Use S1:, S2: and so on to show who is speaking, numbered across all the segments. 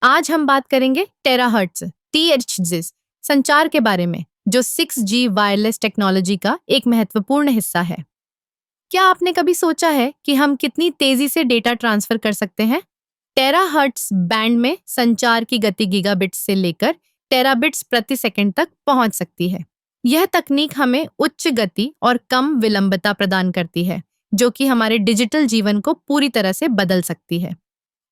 S1: आज हम बात करेंगे टेराहर्ट्ज THz संचार के बारे में, जो 6G वायरलेस टेक्नोलॉजी का एक महत्वपूर्ण हिस्सा है। क्या आपने कभी सोचा है कि हम कितनी तेजी से डेटा ट्रांसफर कर सकते हैं? टेराहर्ट्ज बैंड में संचार की गति गीगाबिट्स से लेकर टेराबिट्स प्रति सेकंड तक पहुंच सकती है। यह तकनीक हमें उच्च गति और कम विलंबता प्रदान करती है, जो कि हमारे डिजिटल जीवन को पूरी तरह से बदल सकती है।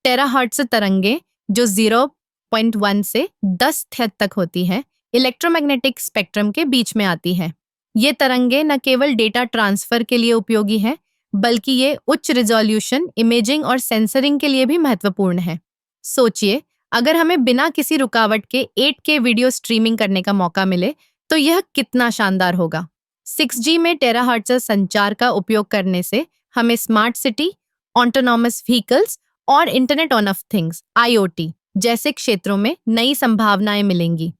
S1: टेराहर्ट्ज तरंगे, जो 0.1 से 10 थ्यत तक होती है, इलेक्ट्रोमैग्नेटिक स्पेक्ट्रम के बीच में आती है। ये तरंगे न केवल डेटा ट्रांसफर के लिए उपयोगी हैं, बल्कि ये उच्च रिजोल्यूशन इमेजिंग और सेंसरिंग के लिए भी महत्वपूर्ण है। सोचिए, अगर हमें बिना किसी रुकावट के 8K वीडियो स्ट्रीमिंग करने का मौका मिले, तो यह कितना शानदार होगा। 6G में टेराहर्ट्ज संचार का उपयोग करने से हमें स्मार्ट सिटी, ऑटोनॉमस व्हीकल्स और इंटरनेट ऑफ थिंग्स IoT जैसे क्षेत्रों में नई संभावनाएं मिलेंगी।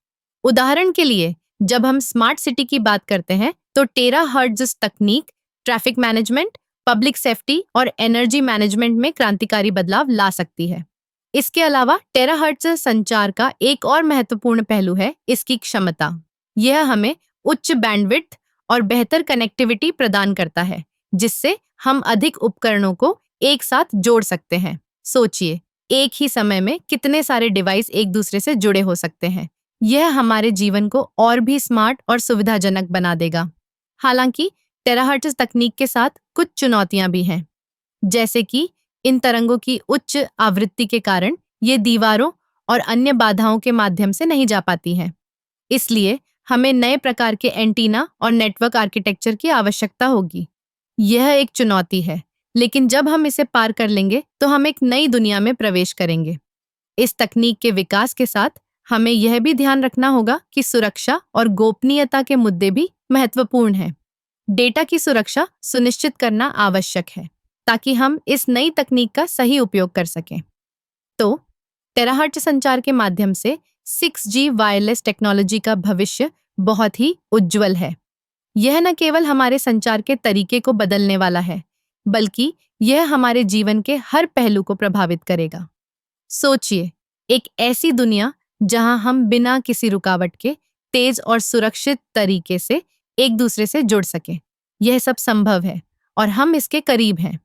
S1: उदाहरण के लिए, जब हम स्मार्ट सिटी की बात करते हैं, तो टेराहर्ट्ज तकनीक ट्रैफिक मैनेजमेंट, पब्लिक सेफ्टी और एनर्जी मैनेजमेंट में क्रांतिकारी बदलाव ला सकती है। इसके अलावा टेराहर्ट्ज संचार का एक और महत्वपूर्ण पहलू है इसकी क्षमता। यह हमें उच्च बैंडविड्थ और बेहतर कनेक्टिविटी प्रदान करता है, जिससे हम अधिक उपकरणों को एक साथ जोड़ सकते हैं। सोचिए, एक ही समय में कितने सारे डिवाइस एक दूसरे से जुड़े हो सकते हैं। यह हमारे जीवन को और भी स्मार्ट और सुविधाजनक बना देगा। हालांकि टेराहर्ट्ज तकनीक के साथ कुछ चुनौतियां भी हैं, जैसे कि इन तरंगों की उच्च आवृत्ति के कारण ये दीवारों और अन्य बाधाओं के माध्यम से नहीं जा पाती हैं। इसलिए हमें नए प्रकार के एंटीना और नेटवर्क आर्किटेक्चर की आवश्यकता होगी। यह एक चुनौती है, लेकिन जब हम इसे पार कर लेंगे तो हम एक नई दुनिया में प्रवेश करेंगे। इस तकनीक के विकास के साथ हमें यह भी ध्यान रखना होगा कि सुरक्षा और गोपनीयता के मुद्दे भी महत्वपूर्ण हैं। डेटा की सुरक्षा सुनिश्चित करना आवश्यक है, ताकि हम इस नई तकनीक का सही उपयोग कर सकें। तो टेराहर्ट्ज संचार के माध्यम से 6G वायरलेस टेक्नोलॉजी का भविष्य बहुत ही उज्जवल है। यह न केवल हमारे संचार के तरीके को बदलने वाला है, बल्कि यह हमारे जीवन के हर पहलू को प्रभावित करेगा। सोचिए, एक ऐसी दुनिया जहां हम बिना किसी रुकावट के तेज और सुरक्षित तरीके से एक दूसरे से जुड़ सकें। यह सब संभव है और हम इसके करीब हैं।